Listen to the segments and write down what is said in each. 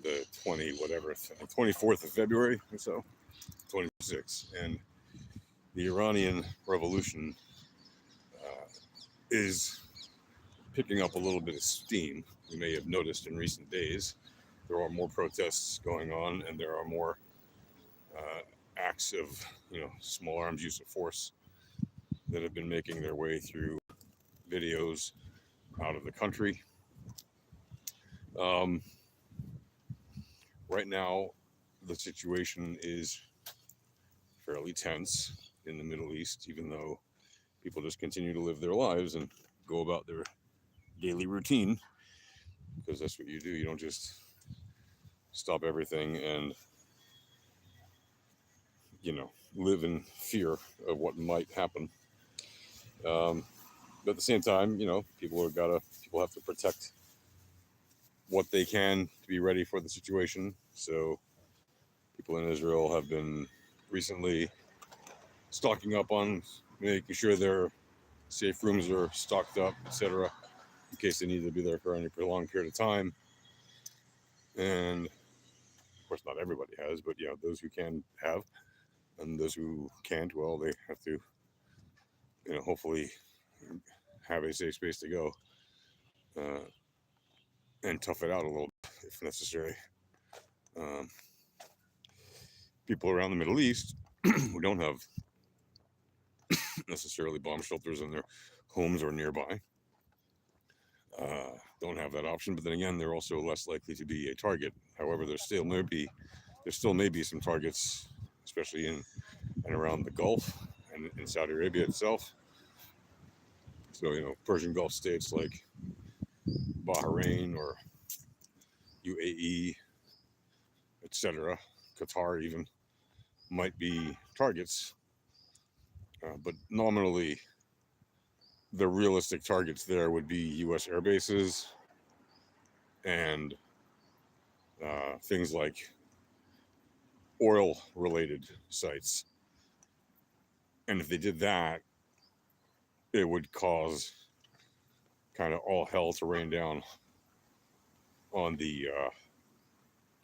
the 24th of February or so, 26, and the Iranian Revolution is picking up a little bit of steam. You may have noticed in recent days there are more protests going on, and there are more acts of small arms use of force that have been making their way through videos out of the country. Um, right now, the situation is fairly tense in the Middle East, even though people just continue to live their lives and go about their daily routine, because that's what you do. You don't just stop everything and live in fear of what might happen. But at the same time, people have to protect what they can to be ready for the situation. So people in Israel have been recently stocking up on making sure their safe rooms are stocked up, etc., in case they need to be there for any prolonged period of time. And of course, not everybody has, but those who can have, and those who can't, well, they have to, hopefully have a safe space to go uh, and tough it out a little bit if necessary. Um, People around the Middle East who don't have necessarily bomb shelters in their homes or nearby don't have that option. But then again, they're also less likely to be a target. However, there still may be some targets, especially in and around the Gulf and in Saudi Arabia itself. So Persian Gulf states like Bahrain or UAE, etc., Qatar even might be targets. But nominally, the realistic targets there would be U.S. air bases and things like oil-related sites. And if they did that, it would cause kind of all hell to rain down on the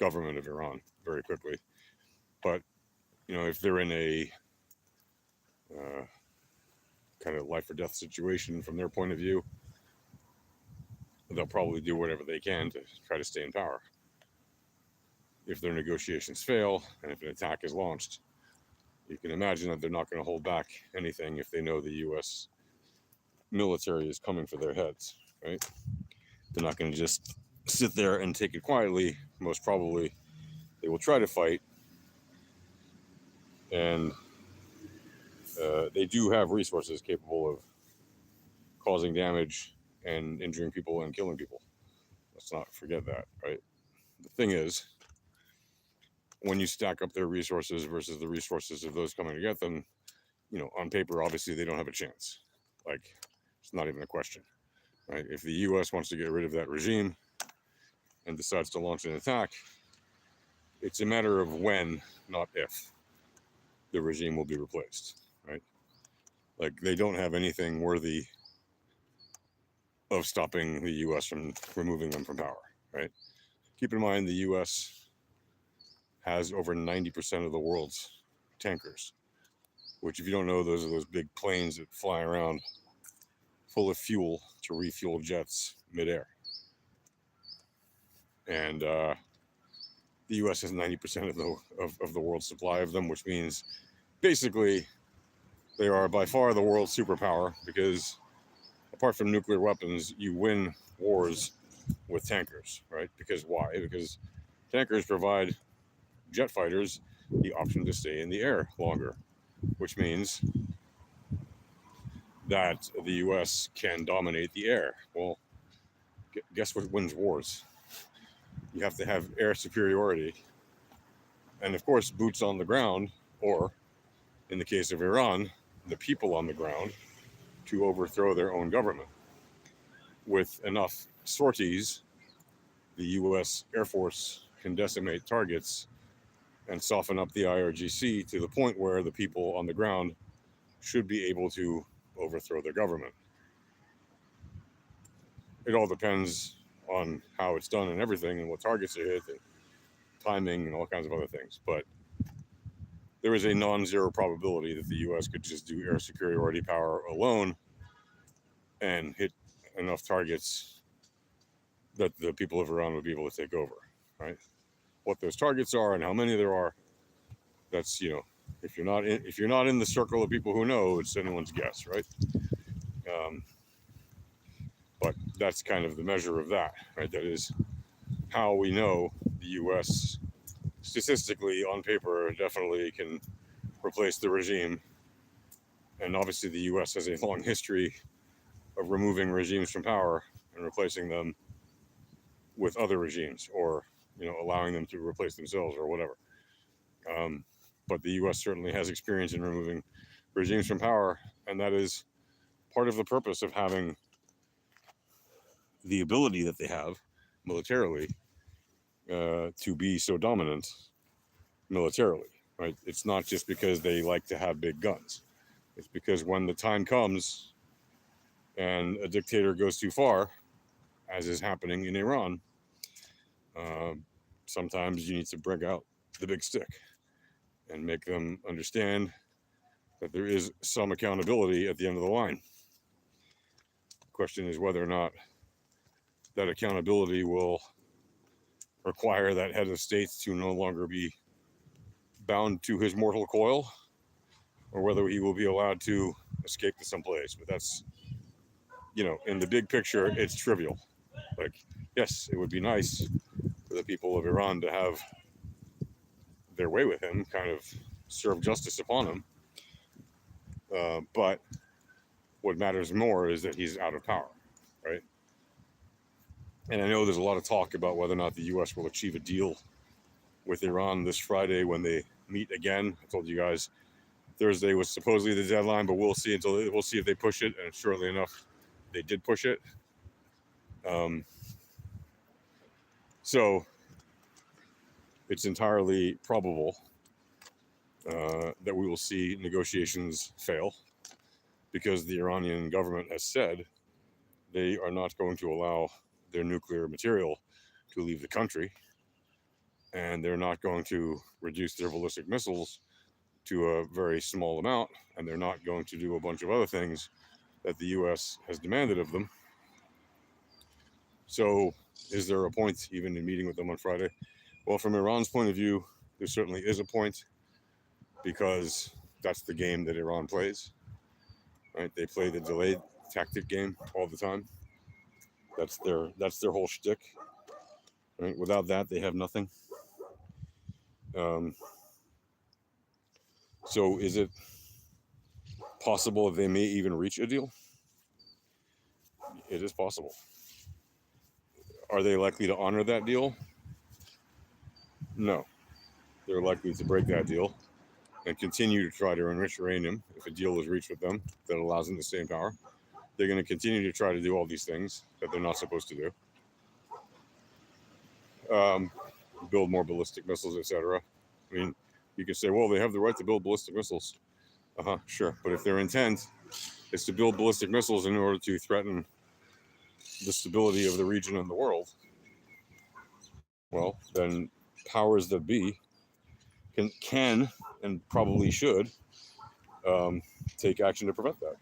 government of Iran very quickly. But if they're in a kind of life or death situation from their point of view, they'll probably do whatever they can to try to stay in power. If their negotiations fail and if an attack is launched, you can imagine that they're not going to hold back anything if they know the U.S. military is coming for their heads, right? They're not going to just sit there and take it quietly. Most probably, they will try to fight, and they do have resources capable of causing damage and injuring people and killing people. Let's not forget that, right? The thing is, when you stack up their resources versus the resources of those coming to get them, on paper, obviously they don't have a chance. Like, it's not even a question, right? If the U.S. wants to get rid of that regime and decides to launch an attack, it's a matter of when, not if, the regime will be replaced, right? Like, they don't have anything worthy of stopping the U.S. from removing them from power, right? Keep in mind, the U.S. has over 90% of the world's tankers, which, if you don't know, those are those big planes that fly around full of fuel to refuel jets midair. And the U.S. has 90% of the world's supply of them, which means basically they are by far the world's superpower, because apart from nuclear weapons, you win wars with tankers, right? Because why? Because tankers provide jet fighters the option to stay in the air longer, which means that the U.S. can dominate the air. Well, guess what wins wars? You have to have air superiority. And of course, boots on the ground, or in the case of Iran, the people on the ground, to overthrow their own government. With enough sorties, the U.S. Air Force can decimate targets and soften up the IRGC to the point where the people on the ground should be able to overthrow their government. It all depends on how it's done and everything and what targets are hit. timing, and all kinds of other things. But there is a non-zero probability that the U.S. could just do air superiority power alone and hit enough targets that the people of Iran would be able to take over, right? What those targets are and how many there are, that's, if you're not in the circle of people who know, it's anyone's guess, right? But that's kind of the measure of that, right? That is how we know the U.S. statistically on paper definitely can replace the regime. And obviously the U.S. has a long history of removing regimes from power and replacing them with other regimes, or allowing them to replace themselves or whatever. But the U.S. certainly has experience in removing regimes from power, and that is part of the purpose of having the ability that they have militarily to be so dominant militarily, right? It's not just because they like to have big guns. It's because when the time comes and a dictator goes too far, as is happening in Iran, sometimes you need to bring out the big stick and make them understand that there is some accountability at the end of the line. The question is whether or not that accountability will require that head of state to no longer be bound to his mortal coil, or whether he will be allowed to escape to someplace. But that's, in the big picture, it's trivial. Like, yes, it would be nice for the people of Iran to have their way with him, kind of serve justice upon him. But what matters more is that he's out of power, right? And I know there's a lot of talk about whether or not the U.S. will achieve a deal with Iran this Friday when they meet again. I told you guys Thursday was supposedly the deadline, but we'll see we'll see if they push it. And shortly enough, they did push it. So it's entirely probable that we will see negotiations fail, because the Iranian government has said they are not going to allow their nuclear material to leave the country, and they're not going to reduce their ballistic missiles to a very small amount, and they're not going to do a bunch of other things that the U.S. has demanded of them. So is there a point even in meeting with them on Friday? Well, from Iran's point of view, there certainly is a point, because that's the game that Iran plays, right? They play the delayed tactic game all the time. That's their whole shtick, right? Without that, they have nothing. So is it possible that they may even reach a deal? It is possible. Are they likely to honor that deal? No. They're likely to break that deal and continue to try to enrich uranium if a deal is reached with them that allows them to stay in power. They're going to continue to try to do all these things that they're not supposed to do. Build more ballistic missiles, etc. I mean, you can say, well, they have the right to build ballistic missiles. Sure. But if their intent is to build ballistic missiles in order to threaten the stability of the region and the world, well, then powers that be can and probably should take action to prevent that.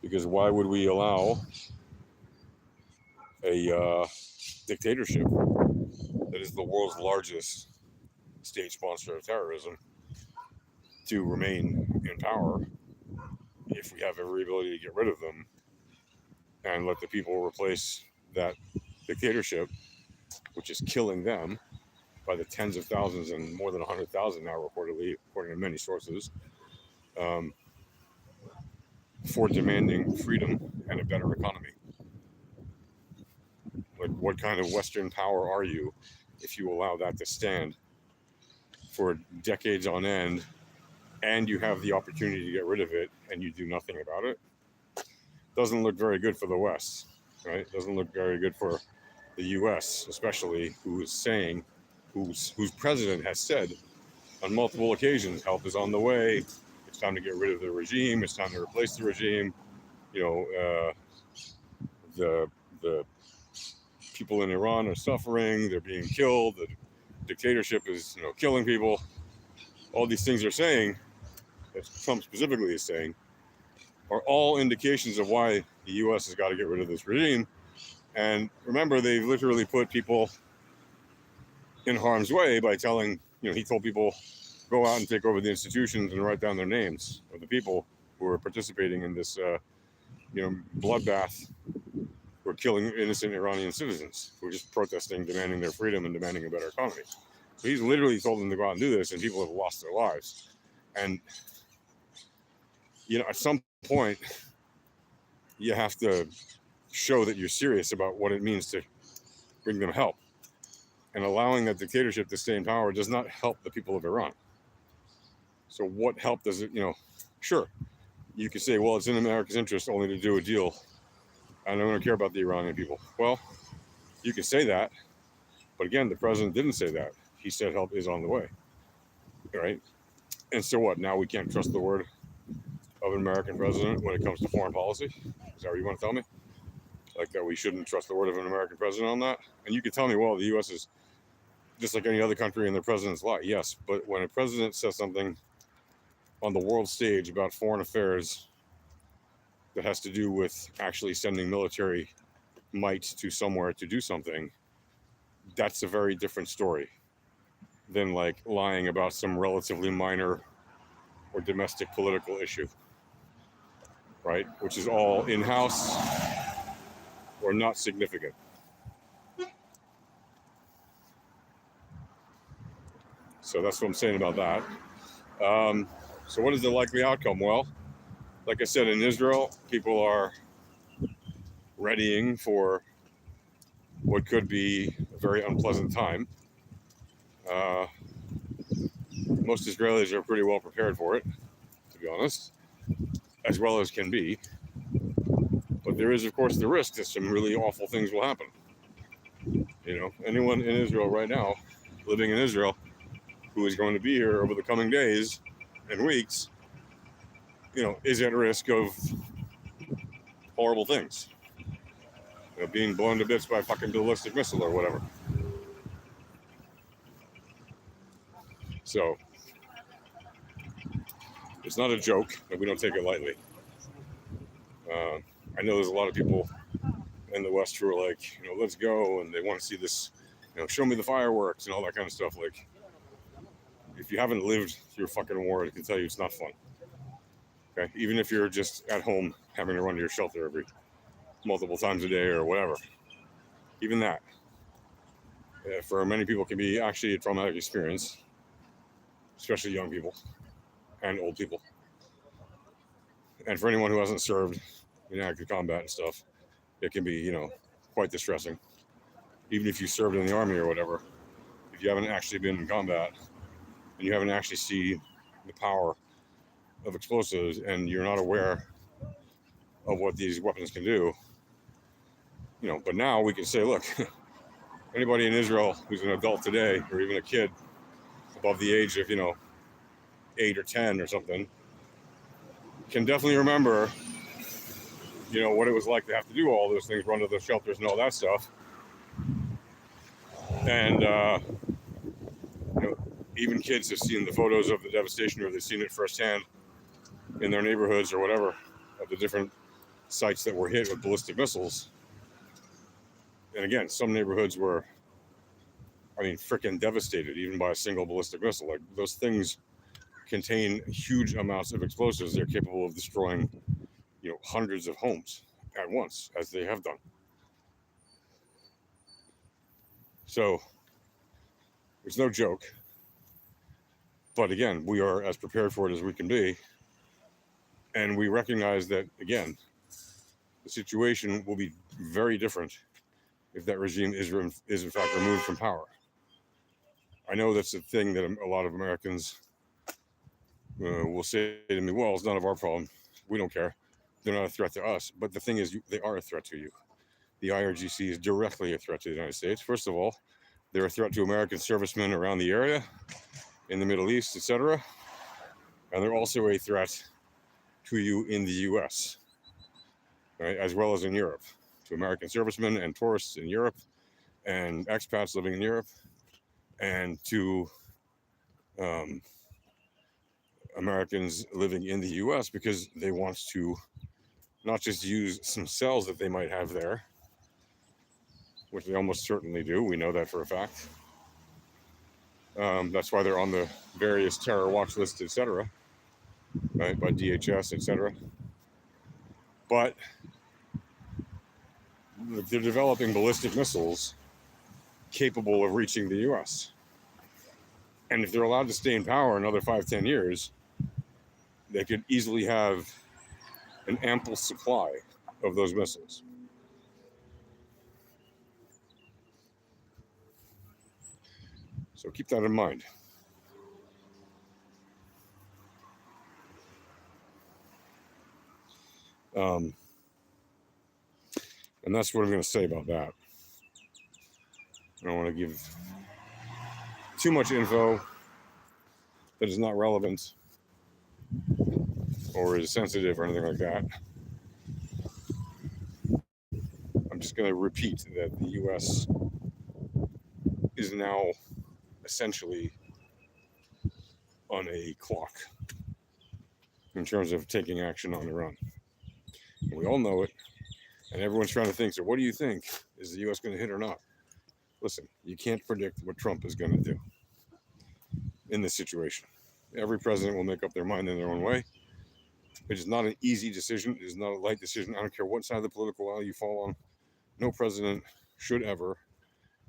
Because why would we allow a dictatorship that is the world's largest state sponsor of terrorism to remain in power if we have every ability to get rid of them and let the people replace that dictatorship, which is killing them by the tens of thousands and more than 100,000 now reportedly, according to many sources, for demanding freedom and a better economy. Like, what kind of Western power are you if you allow that to stand for decades on end, and you have the opportunity to get rid of it and you do nothing about it? Doesn't look very good for the West, right? Doesn't look very good for the U.S., especially, whose president has said on multiple occasions, help is on the way. It's time to get rid of the regime. It's time to replace the regime. The people in Iran are suffering. They're being killed. dictatorship is, killing people. All these things they're saying, that Trump specifically is saying, are all indications of why the U.S. has got to get rid of this regime. And remember, they've literally put people in harm's way by telling, he told people, go out and take over the institutions and write down their names of the people who are participating in this, bloodbath. Who are killing innocent Iranian citizens who are just protesting, demanding their freedom and demanding a better economy. So he's literally told them to go out and do this, and people have lost their lives. And, at some point, you have to show that you're serious about what it means to bring them help. And allowing that dictatorship to stay in power does not help the people of Iran. So what help does it, sure, you could say, well, it's in America's interest only to do a deal. I don't care about the Iranian people. Well, you can say that, but again, the president didn't say that. He said help is on the way, right? And so what? Now we can't trust the word of an American president when it comes to foreign policy? Is that what you want to tell me? Like that we shouldn't trust the word of an American president on that? And you could tell me, well, the U.S. is just like any other country and their president's law. Yes, but when a president says something on the world stage about foreign affairs that has to do with actually sending military might to somewhere to do something, that's a very different story than like lying about some relatively minor or domestic political issue, right? Which is all in-house or not significant. So that's what I'm saying about that. So what is the likely outcome? Well, like I said, in Israel, people are readying for what could be a very unpleasant time. Most Israelis are pretty well prepared for it, to be honest, as well as can be. But there is, of course, the risk that some really awful things will happen. Anyone in Israel right now, living in Israel, who is going to be here over the coming days and weeks, is at risk of horrible things. Being blown to bits by a fucking ballistic missile or whatever. So, it's not a joke, and we don't take it lightly. I know there's a lot of people in the West who are like, let's go, and they want to see this, show me the fireworks and all that kind of stuff. Like, if you haven't lived through a fucking war, I can tell you it's not fun. Okay, even if you're just at home having to run to your shelter every multiple times a day or whatever, even that, for many people, can be actually a traumatic experience, especially young people and old people. And for anyone who hasn't served in active combat and stuff, it can be, quite distressing. Even if you served in the army or whatever, if you haven't actually been in combat and you haven't actually seen the power of explosives and you're not aware of what these weapons can do, but now we can say, look, anybody in Israel who's an adult today, or even a kid above the age of, 8 or 10 or something, can definitely remember, what it was like to have to do all those things, run to the shelters and all that stuff. And, even kids have seen the photos of the devastation, or they've seen it firsthand in their neighborhoods or whatever, of the different sites that were hit with ballistic missiles. And again, some neighborhoods were, freaking devastated even by a single ballistic missile. Like, those things contain huge amounts of explosives. They're capable of destroying, hundreds of homes at once, as they have done. So it's no joke. But again, we are as prepared for it as we can be. And we recognize that, again, the situation will be very different if that regime is in fact removed from power. I know that's a thing that a lot of Americans will say to me, well, it's none of our problem. We don't care. They're not a threat to us. But the thing is, they are a threat to you. The IRGC is directly a threat to the United States. First of all, they're a threat to American servicemen around the area, in the Middle East, etc. And they're also a threat to you in the U.S., right, as well as in Europe, to American servicemen and tourists in Europe and expats living in Europe and to Americans living in the US, because they want to not just use some cells that they might have there, which they almost certainly do. We know that for a fact. That's why they're on the various terror watch lists, etc., right, by DHS, etc. But they're developing ballistic missiles capable of reaching the US. And if they're allowed to stay in power another 5-10 years, they could easily have an ample supply of those missiles. So keep that in mind. And that's what I'm going to say about that. I don't want to give too much info that is not relevant or is sensitive or anything like that. I'm just going to repeat that the US is now essentially on a clock in terms of taking action on Iran. And we all know it, and everyone's trying to think, so what do you think? Is the US going to hit or not? Listen, you can't predict what Trump is going to do in this situation. Every president will make up their mind in their own way. It is not an easy decision. It is not a light decision. I don't care what side of the political aisle you fall on. No president should ever,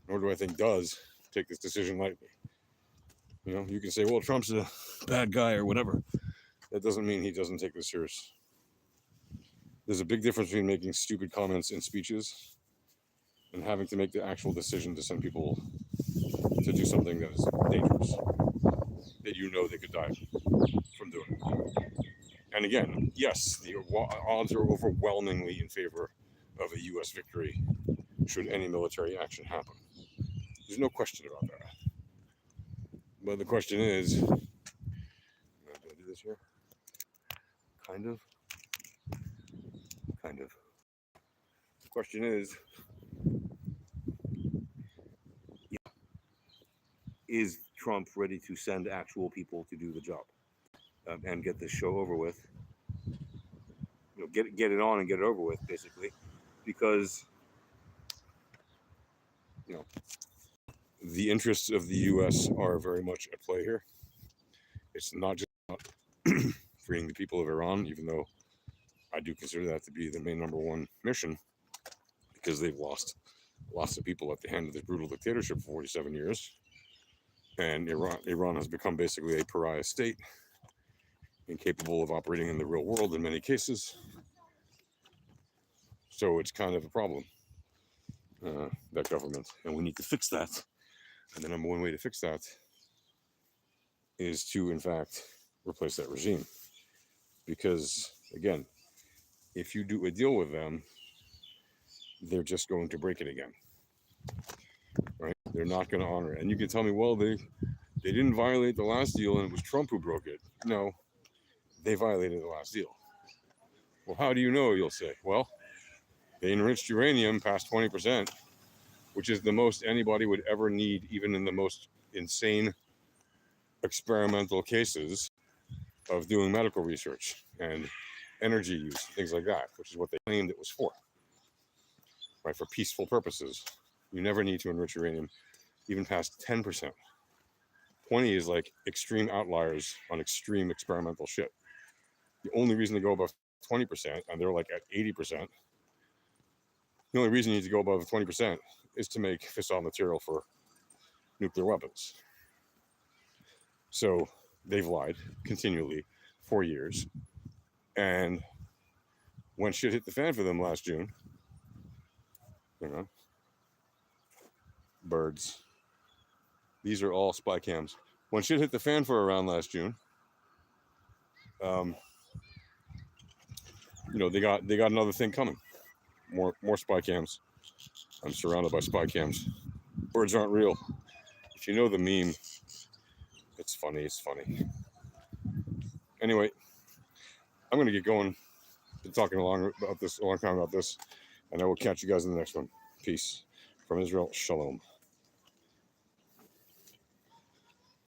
nor do I think does, take this decision lightly. You know, you can say, well, Trump's a bad guy or whatever. That doesn't mean he doesn't take this serious. There's a big difference between making stupid comments in speeches and having to make the actual decision to send people to do something that is dangerous, that you know they could die from doing it. And again, yes, the odds are overwhelmingly in favor of a U.S. victory should any military action happen. There's no question about that. But the question is, do I do this here? Kind of. The question is Trump ready to send actual people to do the job and get this show over with? You know, get it on and get it over with, basically, because you know the interests of the U.S. are very much at play here. It's not just about freeing the people of Iran, even though I do consider that to be the main number one mission, because they've lost lots of people at the hand of this brutal dictatorship for 47 years. And Iran has become basically a pariah state, incapable of operating in the real world in many cases. So it's kind of a problem, that government. And we need to fix that. And the number one way to fix that is to, in fact, replace that regime. Because, again, if you do a deal with them, they're just going to break it again. Right? They're not going to honor it. And you can tell me, well, they didn't violate the last deal and it was Trump who broke it. No, they violated the last deal. Well, how do you know? You'll say, well, they enriched uranium past 20%, which is the most anybody would ever need, even in the most insane experimental cases of doing medical research and energy use, things like that, which is what they claimed it was for, right? For peaceful purposes. You never need to enrich uranium even past 10%. 20 is like extreme outliers on extreme experimental shit. The only reason to go above 20%, and they're like at 80%, the only reason you need to go above 20% is to make fissile material for nuclear weapons. So they've lied continually for years. And when shit hit the fan for them last June, you know, birds, these are all spy cams. When shit hit the fan for Iran last June, you know, they got another thing coming. More spy cams. I'm surrounded by spy cams. Birds aren't real. If you know the meme, it's funny. Anyway, I'm gonna get going. Been talking a long time about this, and I will catch you guys in the next one. Peace from Israel. Shalom.